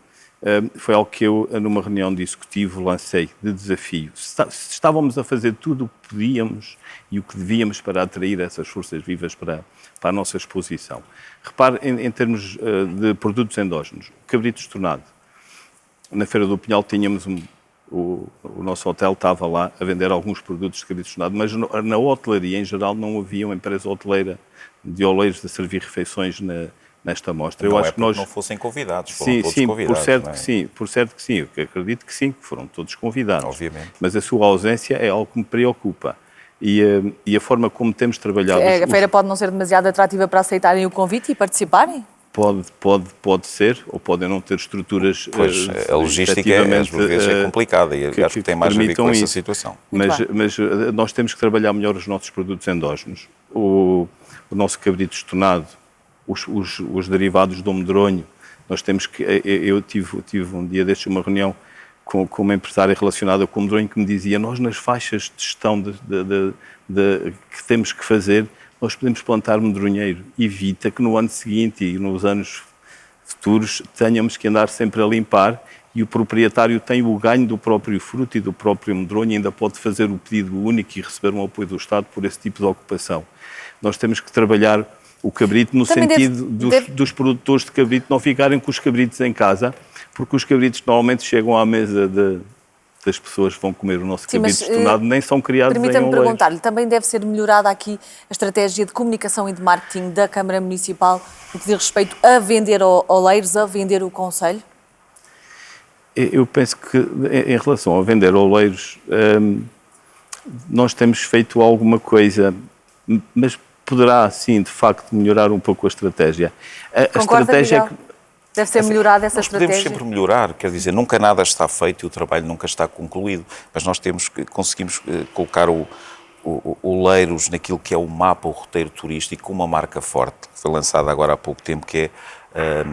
foi algo que eu, numa reunião de executivo, lancei de desafio. Estávamos a fazer tudo o que podíamos e o que devíamos para atrair essas forças vivas para a nossa exposição. Repare, em termos de produtos endógenos, o cabrito estornado. Na Feira do Pinhal tínhamos o nosso hotel estava lá a vender alguns produtos de cabrito estornado, mas na hotelaria em geral não havia uma empresa hoteleira de Oleiros a servir refeições nesta mostra. Eu acho que não fossem convidados, foram todos convidados. Por certo que sim, eu acredito que sim, que foram todos convidados. Obviamente. Mas a sua ausência é algo que me preocupa. E a forma como temos trabalhado... A feira pode não ser demasiado atrativa para aceitarem o convite e participarem? Pode ser, ou podem não ter estruturas... Pois, a logística às vezes é complicada e acho que tem mais a ver com essa situação. Mas nós temos que trabalhar melhor os nossos produtos endógenos. O nosso cabrito estornado, os derivados do medronho, nós temos que... Eu tive um dia destes uma reunião com uma empresária relacionada com o medronho que me dizia, nós nas faixas de gestão que temos que fazer, nós podemos plantar medronheiro. Evita que no ano seguinte e nos anos futuros tenhamos que andar sempre a limpar e o proprietário tem o ganho do próprio fruto e do próprio medronho e ainda pode fazer o pedido único e receber um apoio do Estado por esse tipo de ocupação. Nós temos que trabalhar o cabrito no Também sentido dos produtores de cabrito não ficarem com os cabritos em casa, porque os cabritos normalmente chegam à mesa das pessoas que vão comer o nosso cabrito estonado, nem são criados em Permita-me oleiros. perguntar-lhe, também deve ser melhorada aqui a estratégia de comunicação e de marketing da Câmara Municipal no que diz respeito a vender oleiros, a vender o concelho? Eu penso que, em relação a vender oleiros, nós temos feito alguma coisa, mas poderá, sim, de facto, melhorar um pouco a estratégia. A estratégia Miguel? Deve ser melhorada essa estratégia? Podemos sempre melhorar, quer dizer, nunca nada está feito e o trabalho nunca está concluído, mas nós conseguimos colocar o Oleiros naquilo que é o mapa, o roteiro turístico, com uma marca forte, que foi lançada agora há pouco tempo, que é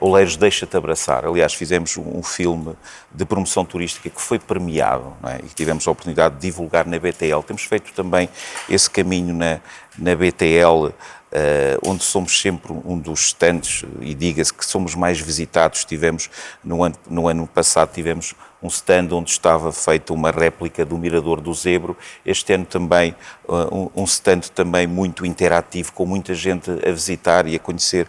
Oleiros Deixa-te Abraçar. Aliás, fizemos um filme de promoção turística que foi premiado, não é? E tivemos a oportunidade de divulgar na BTL. Temos feito também esse caminho na BTL, onde somos sempre um dos stands, e diga-se que somos mais visitados. Tivemos, no ano passado, tivemos um stand onde estava feita uma réplica do Mirador do Zebro. Este ano também um stand também muito interativo, com muita gente a visitar e a conhecer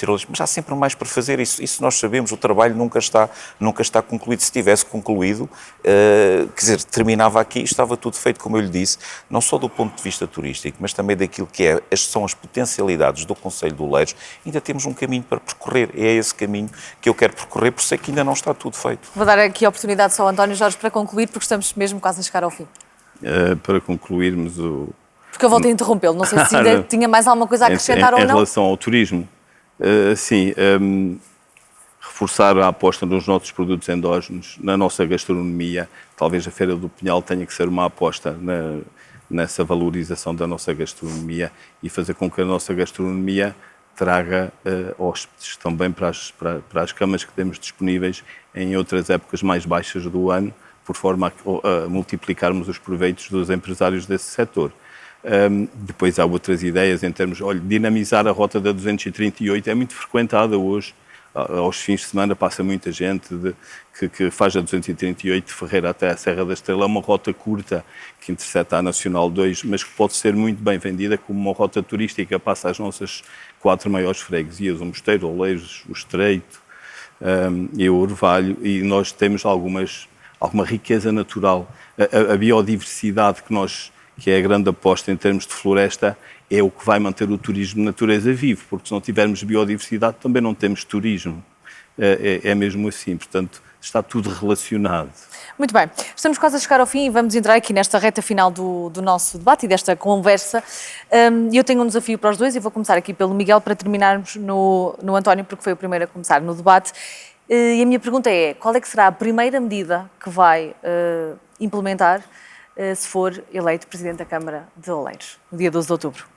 eles. Mas há sempre mais para fazer, isso nós sabemos, o trabalho nunca está concluído. Se tivesse concluído, quer dizer, terminava aqui, estava tudo feito, como eu lhe disse, não só do ponto de vista turístico, mas também daquilo que são as potencialidades do Concelho de Oleiros. Ainda temos um caminho para percorrer, é esse caminho que eu quero percorrer, por isso é que ainda não está tudo feito. Vou dar aqui a oportunidade só ao António Jorge para concluir, porque estamos mesmo quase a chegar ao fim. Para concluirmos Porque eu voltei a interrompê-lo, não sei se ainda tinha mais alguma coisa a acrescentar ou não. Em relação ao turismo, sim, reforçar a aposta nos nossos produtos endógenos, na nossa gastronomia. Talvez a Feira do Pinhal tenha que ser uma aposta nessa valorização da nossa gastronomia e fazer com que a nossa gastronomia traga hóspedes também para as camas que temos disponíveis em outras épocas mais baixas do ano, por forma a multiplicarmos os proveitos dos empresários desse setor. Depois há outras ideias em termos, dinamizar a rota da 238, é muito frequentada hoje. Aos fins de semana passa muita gente que faz a 238 de Ferreira até a Serra da Estrela. É uma rota curta que intercepta a Nacional 2, mas que pode ser muito bem vendida como uma rota turística. Passa às nossas 4 maiores freguesias, o Mosteiro, Oleiros, o Estreito e o Orvalho, e nós temos alguma riqueza natural. A biodiversidade que é a grande aposta em termos de floresta, é o que vai manter o turismo de natureza vivo, porque se não tivermos biodiversidade também não temos turismo. É mesmo assim, portanto, está tudo relacionado. Muito bem, estamos quase a chegar ao fim e vamos entrar aqui nesta reta final do nosso debate e desta conversa. Eu tenho um desafio para os dois e vou começar aqui pelo Miguel para terminarmos no António, porque foi o primeiro a começar no debate. E a minha pergunta é, qual é que será a primeira medida que vai implementar se for eleito Presidente da Câmara de Oleiros, no dia 12 de outubro?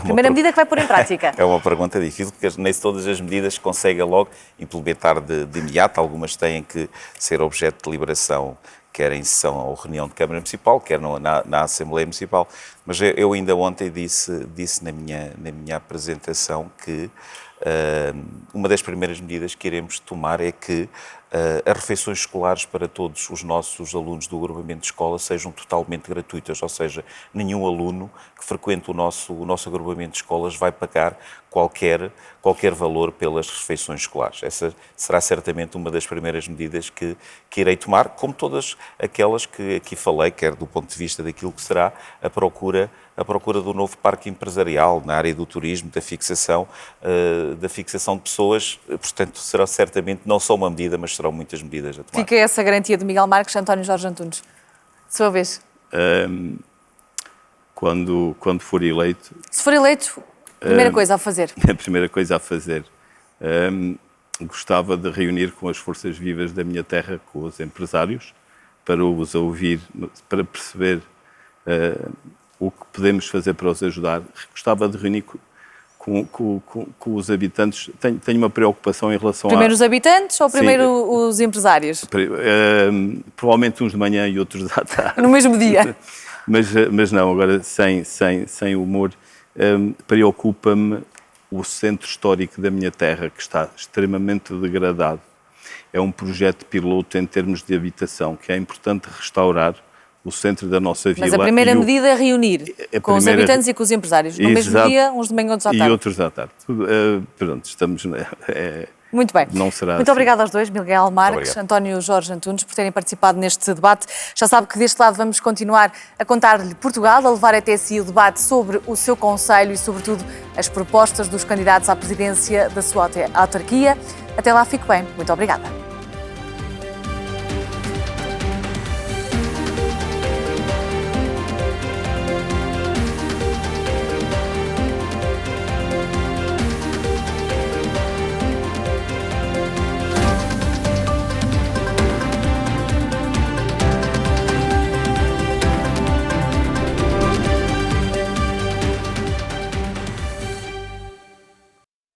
Primeira medida que vai pôr em prática. É uma pergunta difícil, porque nem todas as medidas consegue logo implementar de imediato. Algumas têm que ser objeto de deliberação, quer em sessão ou reunião de Câmara Municipal, quer na Assembleia Municipal. Mas eu ainda ontem disse na minha apresentação que uma das primeiras medidas que iremos tomar é que as refeições escolares para todos os nossos alunos do agrupamento de escola sejam totalmente gratuitas, ou seja, nenhum aluno que frequente o nosso agrupamento de escolas vai pagar qualquer valor pelas refeições escolares. Essa será certamente uma das primeiras medidas que irei tomar, como todas aquelas que aqui falei, quer do ponto de vista daquilo que será a procura do novo parque empresarial na área do turismo, da fixação de pessoas. Portanto, será certamente não só uma medida, mas serão muitas medidas a tomar. Fica essa garantia de Miguel Marques, António Jorge Antunes. Sua vez. Quando for eleito... Se for eleito, primeira coisa a fazer. A primeira coisa a fazer. Gostava de reunir com as forças vivas da minha terra, com os empresários, para os ouvir, para perceber o que podemos fazer para os ajudar. Gostava de reunir com os habitantes. Tenho uma preocupação em relação Primeiro os habitantes ou primeiro os empresários? Provavelmente uns de manhã e outros à tarde. No mesmo dia? Mas não, agora sem humor. Preocupa-me o centro histórico da minha terra, que está extremamente degradado. É um projeto piloto em termos de habitação, que é importante restaurar, o centro da nossa vila. Mas a primeira medida é reunir com os habitantes e com os empresários. No mesmo dia, uns de manhã, outros à tarde. E outros à tarde. Pronto, estamos... Muito bem. Não será Muito assim. obrigada aos dois, Miguel Marques, António Jorge Antunes, por terem participado neste debate. Já sabe que deste lado vamos continuar a contar-lhe Portugal, a levar até si o debate sobre o seu concelho e, sobretudo, as propostas dos candidatos à presidência da sua autarquia. Até lá, fique bem. Muito obrigada.